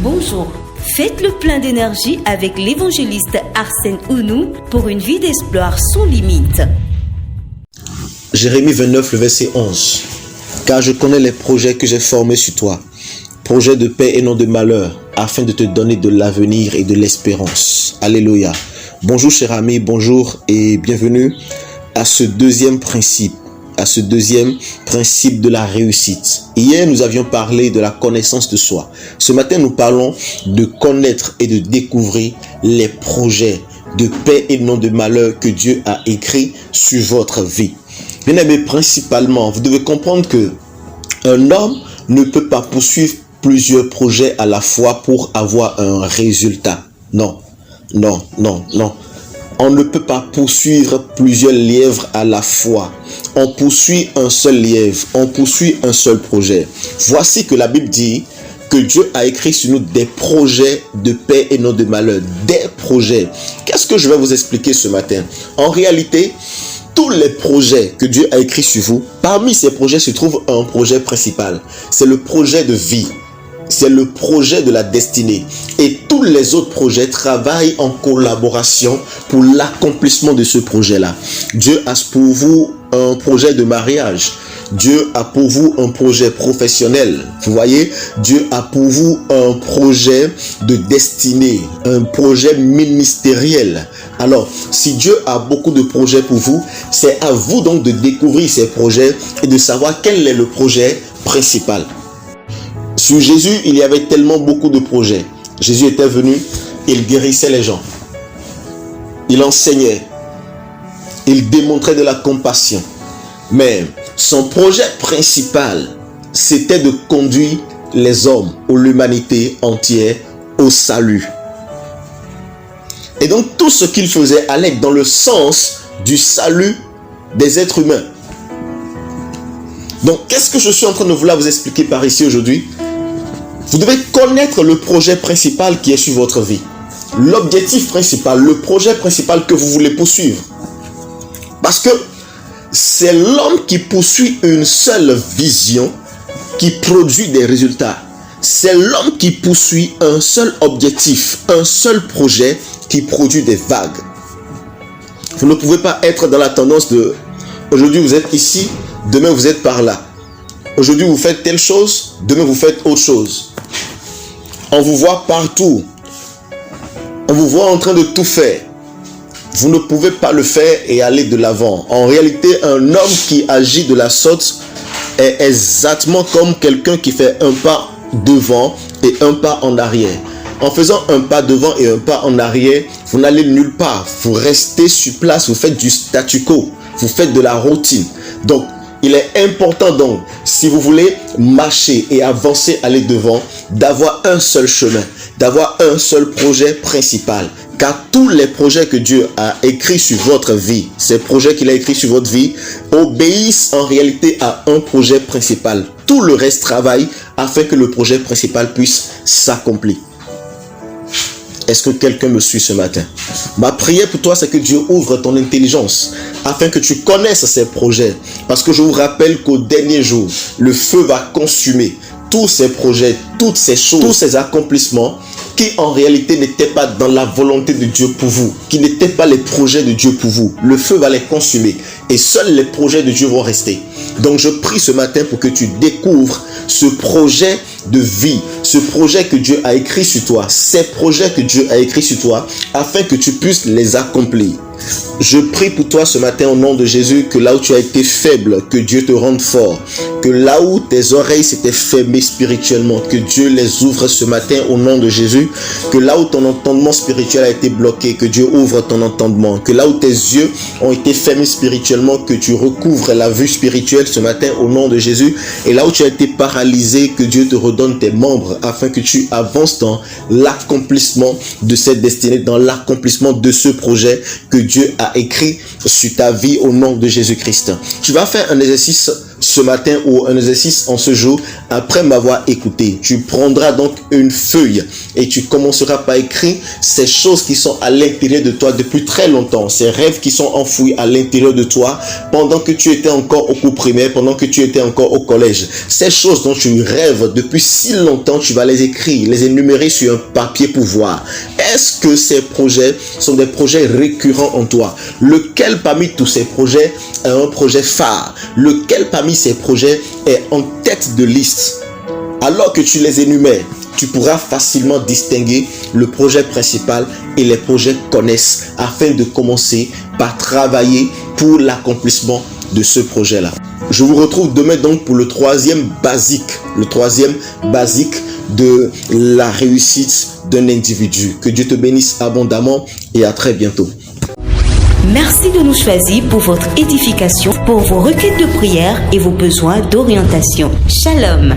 Bonjour, faites le plein d'énergie avec l'évangéliste Arsène Ounou pour une vie d'espoir sans limite. Jérémie 29, le verset 11. Car je connais les projets que j'ai formés sur toi, projets de paix et non de malheur, afin de te donner de l'avenir et de l'espérance. Alléluia. Bonjour cher ami, bonjour et bienvenue à ce deuxième principe de la réussite. Hier, nous avions parlé de la connaissance de soi. Ce matin, nous parlons de connaître et de découvrir les projets de paix et non de malheur que Dieu a écrits sur votre vie. Bien aimé, principalement, vous devez comprendre que un homme ne peut pas poursuivre plusieurs projets à la fois pour avoir un résultat. Non. On ne peut pas poursuivre plusieurs lièvres à la fois. On poursuit un seul lièvre, on poursuit un seul projet. Voici que la Bible dit que Dieu a écrit sur nous des projets de paix et non de malheur. Des projets. Qu'est-ce que je vais vous expliquer ce matin? En réalité, tous les projets que Dieu a écrits sur vous, parmi ces projets se trouve un projet principal. C'est le projet de vie. C'est le projet de la destinée. Et tous les autres projets travaillent en collaboration pour l'accomplissement de ce projet-là. Dieu a pour vous un projet de mariage. Dieu a pour vous un projet professionnel. Vous voyez, Dieu a pour vous un projet de destinée, un projet ministériel. Alors, si Dieu a beaucoup de projets pour vous, c'est à vous donc de découvrir ces projets et de savoir quel est le projet principal. Sur Jésus, il y avait tellement beaucoup de projets. Jésus était venu, il guérissait les gens. Il enseignait. Il démontrait de la compassion. Mais son projet principal, c'était de conduire les hommes ou l'humanité entière au salut. Et donc tout ce qu'il faisait allait dans le sens du salut des êtres humains. Donc qu'est-ce que je suis en train de vouloir vous expliquer par ici aujourd'hui? Vous devez connaître le projet principal qui est sur votre vie. L'objectif principal, le projet principal que vous voulez poursuivre. Parce que c'est l'homme qui poursuit une seule vision qui produit des résultats. C'est l'homme qui poursuit un seul objectif, un seul projet qui produit des vagues. Vous ne pouvez pas être dans la tendance de aujourd'hui vous êtes ici, demain vous êtes par là. Aujourd'hui vous faites telle chose, demain vous faites autre chose. On vous voit partout. On vous voit en train de tout faire. Vous ne pouvez pas le faire et aller de l'avant. En réalité, un homme qui agit de la sorte est exactement comme quelqu'un qui fait un pas devant et un pas en arrière. En faisant un pas devant et un pas en arrière, vous n'allez nulle part. Vous restez sur place, vous faites du statu quo. Vous faites de la routine. Donc, il est important donc, si vous voulez marcher et avancer, aller devant, d'avoir un seul chemin, d'avoir un seul projet principal. Car tous les projets que Dieu a écrits sur votre vie, ces projets qu'il a écrits sur votre vie, obéissent en réalité à un projet principal. Tout le reste travaille afin que le projet principal puisse s'accomplir. Est-ce que quelqu'un me suit ce matin? Ma prière pour toi, c'est que Dieu ouvre ton intelligence afin que tu connaisses ces projets. Parce que je vous rappelle qu'au dernier jour, le feu va consumer tous ces projets, toutes ces choses, tous ces accomplissements qui en réalité n'étaient pas dans la volonté de Dieu pour vous, qui n'étaient pas les projets de Dieu pour vous. Le feu va les consumer et seuls les projets de Dieu vont rester. Donc je prie ce matin pour que tu découvres ce projet de vie, ce projet que Dieu a écrit sur toi, ces projets que Dieu a écrits sur toi, afin que tu puisses les accomplir. Je prie pour toi ce matin au nom de Jésus que là où tu as été faible, que Dieu te rende fort. Que là où tes oreilles s'étaient fermées spirituellement, que Dieu les ouvre ce matin au nom de Jésus. Que là où ton entendement spirituel a été bloqué, que Dieu ouvre ton entendement. Que là où tes yeux ont été fermés spirituellement, que tu recouvres la vue spirituelle ce matin au nom de Jésus. Et là où tu as été paralysé, que Dieu te redonne tes membres afin que tu avances dans l'accomplissement de cette destinée, dans l'accomplissement de ce projet que Dieu a écrit sur ta vie au nom de Jésus-Christ. Tu vas faire un exercice ce matin ou un exercice en ce jour, après m'avoir écouté, tu prendras donc une feuille et tu commenceras par écrire ces choses qui sont à l'intérieur de toi depuis très longtemps, ces rêves qui sont enfouis à l'intérieur de toi pendant que tu étais encore au cours primaire, pendant que tu étais encore au collège. Ces choses dont tu rêves depuis si longtemps, tu vas les écrire, les énumérer sur un papier pour voir. Est-ce que ces projets sont des projets récurrents en toi? Lequel parmi tous ces projets est un projet phare? Lequel parmi ces projets est en tête de liste? Alors que tu les énumères, tu pourras facilement distinguer le projet principal et les projets connexes afin de commencer par travailler pour l'accomplissement de ce projet-là. Je vous retrouve demain donc pour le troisième basique de la réussite d'un individu. Que Dieu te bénisse abondamment et à très bientôt. Merci de nous choisir pour votre édification, pour vos requêtes de prière et vos besoins d'orientation. Shalom.